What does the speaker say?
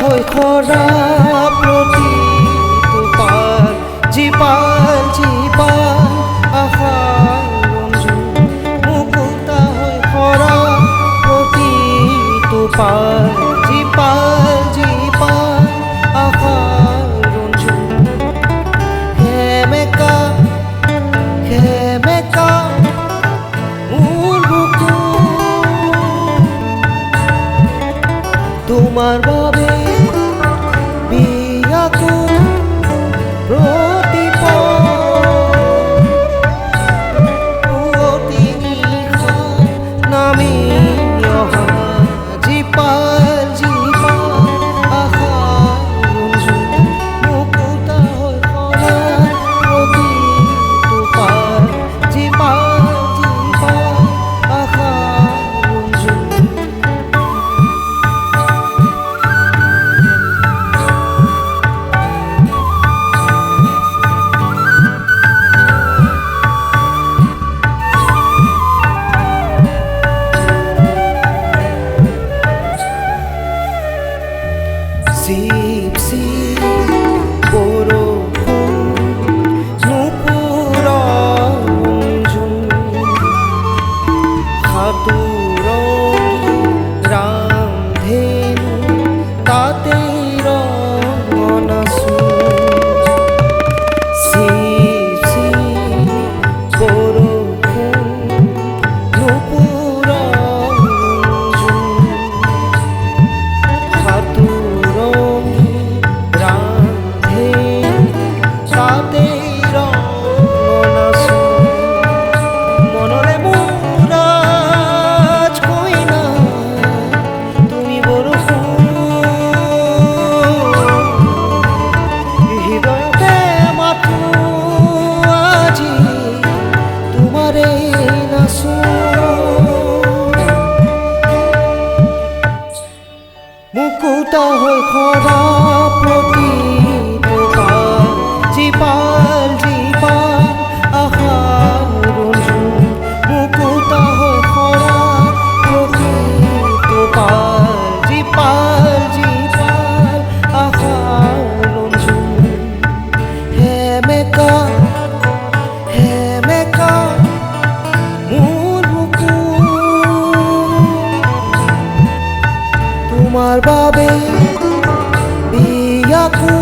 হই খরা প্রতি তুপার জিপাল জিপাল আহার রঞ্জন মুকুতা হই খরা প্রতি তুপার জিপাল জিপাল আহার রঞ্জন হেমেকা হেমেকা মূল বুকু তোমার বাবে Sip, sip, borokon, nupuranjon, haturongi, ramdhenu, tatei ranganasun. Sip, sip, borokon, nupuranjon, মুকুতা হই খরা প্রতি তুপার জিপাল জিপাল আহার রঞ্জন মুকুতা হই খরা প্রতি তুপার জিপাল জিপাল আহার রঞ্জন হেমেকা হেমেকা মূল বুকু তোমার বাবে বিয়াকু